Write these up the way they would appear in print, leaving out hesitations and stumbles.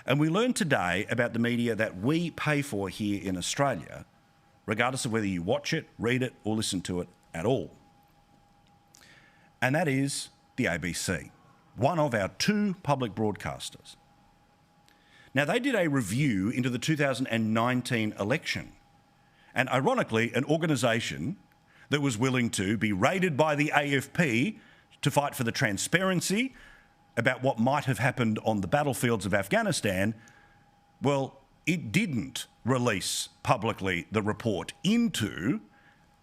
And we learned today about the media that we pay for here in Australia, regardless of whether you watch it, read it, or listen to it at all. And that is the ABC, one of our two public broadcasters. Now, they did a review into the 2019 election, and ironically, an organisation that was willing to be raided by the AFP to fight for the transparency about what might have happened on the battlefields of Afghanistan, well, it didn't release publicly the report into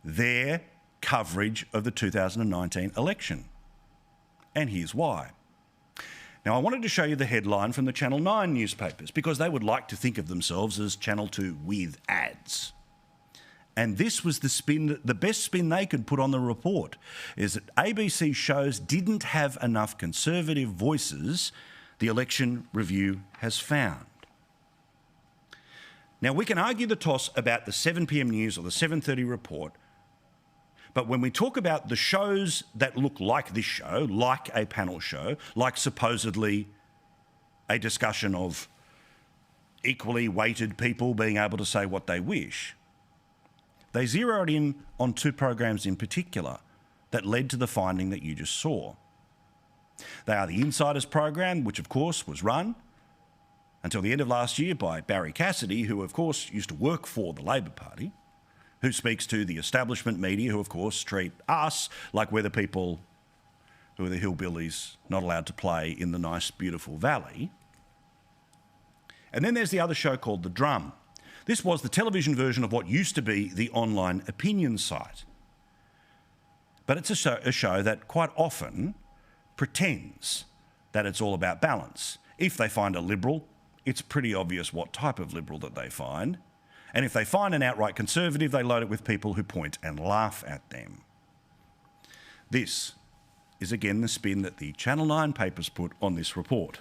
their coverage of the 2019 election. And here's why. Now, I wanted to show you the headline from the Channel 9 newspapers because they would like to think of themselves as Channel 2 with ads. And this was the best spin they could put on the report, is that ABC shows didn't have enough conservative voices, the election review has found. Now, we can argue the toss about the 7 p.m. news or the 7:30 report, but when we talk about the shows that look like this show, like a panel show, like supposedly a discussion of equally weighted people being able to say what they wish, they zeroed in on two programs in particular that led to the finding that you just saw. They are the Insiders program, which of course was run until the end of last year by Barry Cassidy, who of course used to work for the Labor Party, who speaks to the establishment media, who of course treat us like we're the people who are the hillbillies not allowed to play in the nice, beautiful valley. And then there's the other show called The Drum. This was the television version of what used to be the online opinion site. But it's a show that quite often pretends that it's all about balance. If they find a Liberal, it's pretty obvious what type of Liberal that they find. And if they find an outright Conservative, they load it with people who point and laugh at them. This is again the spin that the Channel 9 papers put on this report.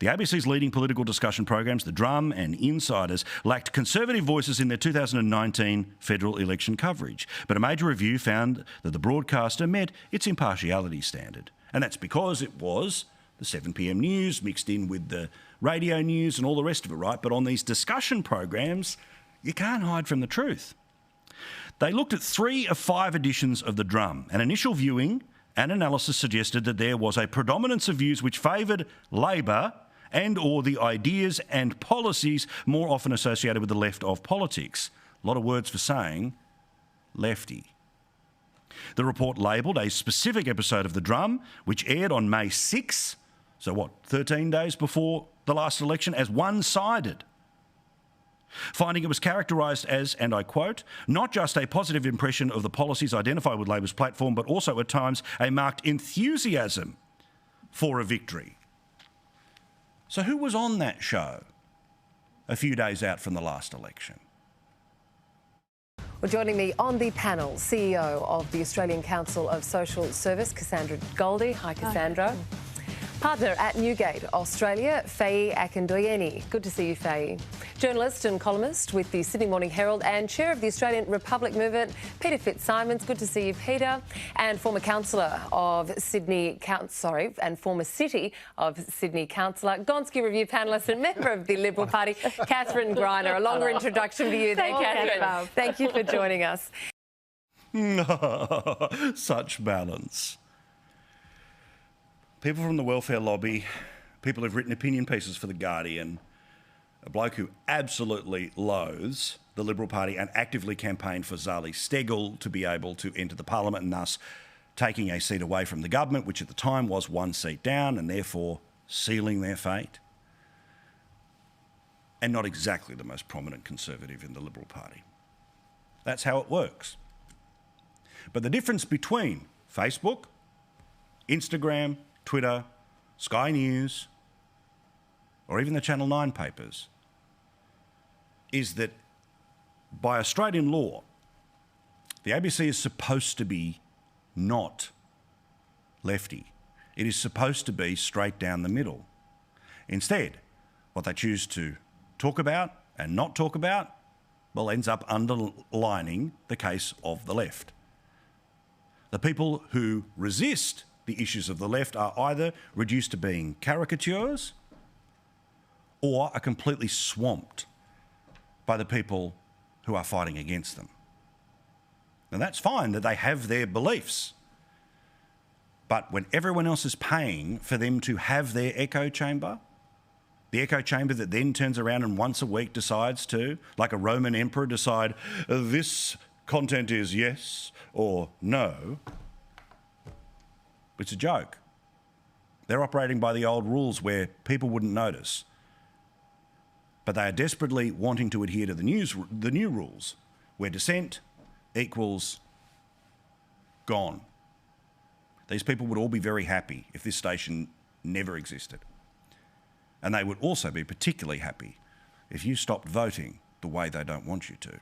The ABC's leading political discussion programs, The Drum and Insiders, lacked Conservative voices in their 2019 federal election coverage. But a major review found that the broadcaster met its impartiality standard. And that's because it was the 7 p.m. news mixed in with the radio news and all the rest of it, right? But on these discussion programs, you can't hide from the truth. They looked at 3 of 5 editions of The Drum. An initial viewing and analysis suggested that there was a predominance of views which favoured Labor and or the ideas and policies more often associated with the left of politics. A lot of words for saying lefty. The report labelled a specific episode of The Drum, which aired on May 6, so 13 days before the last election, as one-sided, finding it was characterised as, and I quote, not just a positive impression of the policies identified with Labor's platform, but also at times a marked enthusiasm for a victory. So who was on that show a few days out from the last election? Well, joining me on the panel, CEO of the Australian Council of Social Service, Cassandra Goldie. Hi, Cassandra. Hi. Partner at Newgate Australia, Faye Akindoyeni. Good to see you, Faye. Journalist and columnist with the Sydney Morning Herald and chair of the Australian Republic Movement, Peter Fitzsimons. Good to see you, Peter. And former councillor of Sydney, and former City of Sydney councillor, Gonski Review panellist and member of the Liberal Party, Catherine Greiner. A longer introduction to you there, Catherine. Thank you for joining us. Such balance. People from the welfare lobby, people who've written opinion pieces for The Guardian, a bloke who absolutely loathes the Liberal Party and actively campaigned for Zali Steggall to be able to enter the parliament and thus taking a seat away from the government, which at the time was 1 seat down and therefore sealing their fate. And not exactly the most prominent Conservative in the Liberal Party. That's how it works. But the difference between Facebook, Instagram, Twitter, Sky News, or even the Channel 9 papers, is that by Australian law, the ABC is supposed to be not lefty. It is supposed to be straight down the middle. Instead, what they choose to talk about and not talk about, well, ends up underlining the case of the left. The people who resist the issues of the left are either reduced to being caricatures or are completely swamped by the people who are fighting against them. Now, that's fine that they have their beliefs. But when everyone else is paying for them to have their echo chamber, the echo chamber that then turns around and once a week decides to, like a Roman emperor, decide this content is yes or no, it's a joke. They're operating by the old rules where people wouldn't notice. But they are desperately wanting to adhere to the new rules, where dissent equals gone. These people would all be very happy if this station never existed. And they would also be particularly happy if you stopped voting the way they don't want you to.